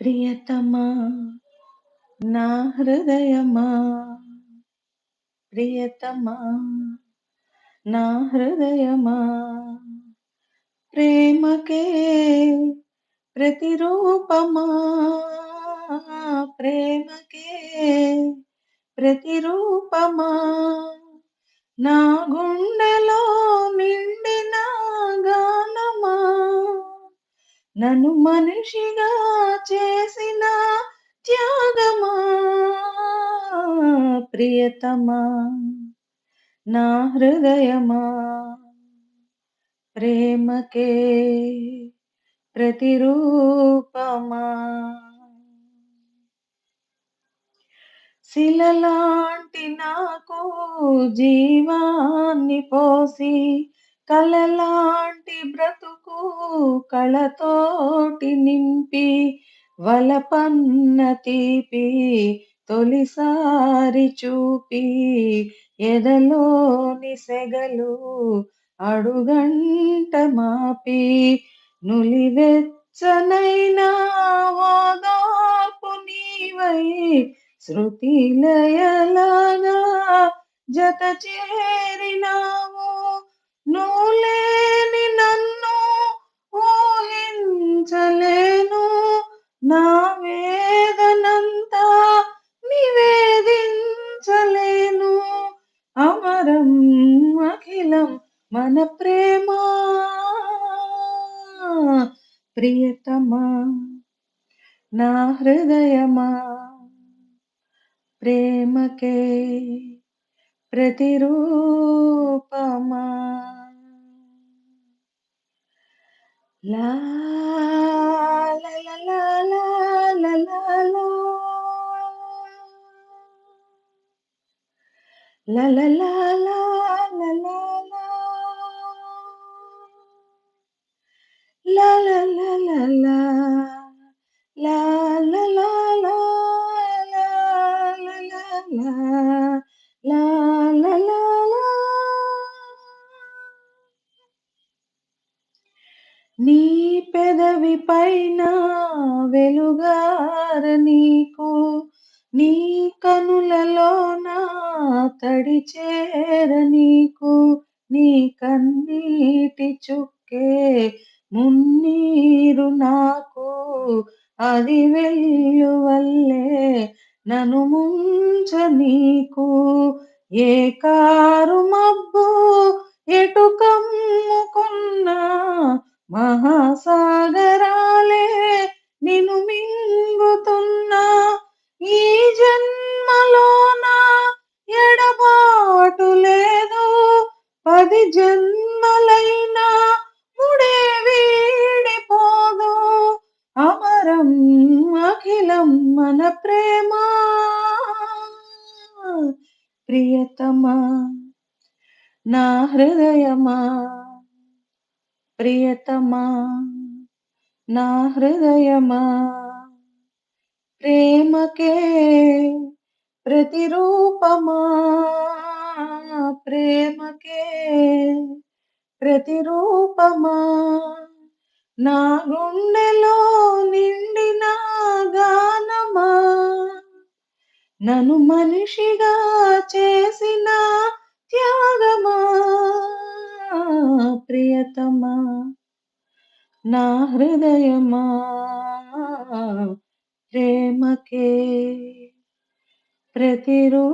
ప్రియతమా నా హృదయమా ప్రియతమా నా హృదయమా ప్రేమకే ప్రతిరూపమా ప్రేమకే ప్రతిరూపమా నా గుండెలో నిండిన గానమా నన్ను మనిషిగా చేసిన త్యాగమా ప్రియతమా నా హృదయమా ప్రేమకే ప్రతిరూపమా శిలలాంటి నాకు జీవాన్ని పోసి కలలాంటి బ్రతుకు కళతోటి నింపి వలపన్న తీపి తొలిసారి చూపి ఎదలోని సెగలు అడుగంట మాపి నులివెచ్చనైనా ఓదార్పు నీవై శృతి లయలాగా జత చేరినావు నువ్వు లేని నన్ను ఊహించలేను నా వేదనంతా నివేదించలేను అమరం అఖిలం మన ప్రేమ ప్రియతమా నా హృదయమా ప్రేమకే ప్రతిరూపమా లా లా లా లా లా లా లా లా. లా లా లా లా లా లా లా. లా లా లా లా లా. లా లా లా లా. లా లా లా లా. లా లా లా లా. నీ పెదవి పైన వెలుగార నీకు నీ కనులలోన తడి చేర నీకు నీ కన్నీటి చుక్కే మున్నీరు నాకు అది వెల్లువల్లే నన్ను ముంచ నీకు ఏ కారు మబ్బు ఎటు కమ్ముకున్నా మహాసాగరాలే నిన్ను మింగుతున్నా ఈ జన్మలోన ఎడబాటు లేదు 10 జన్మలైనా ముడే వీడిపోదు అమరం అఖిలం మన ప్రేమ ప్రియతమా నా హృదయమా ప్రియతమా నా హృదయమా ప్రేమకే ప్రతిరూపమా ప్రేమకే ప్రతిరూపమా నా గుండెలో నిండిన గానమా నన్ను మనిషిగా చేసిన త్యాగమా ప్రియతమా నా హృదయమా ప్రేమకే ప్రతిరూపమా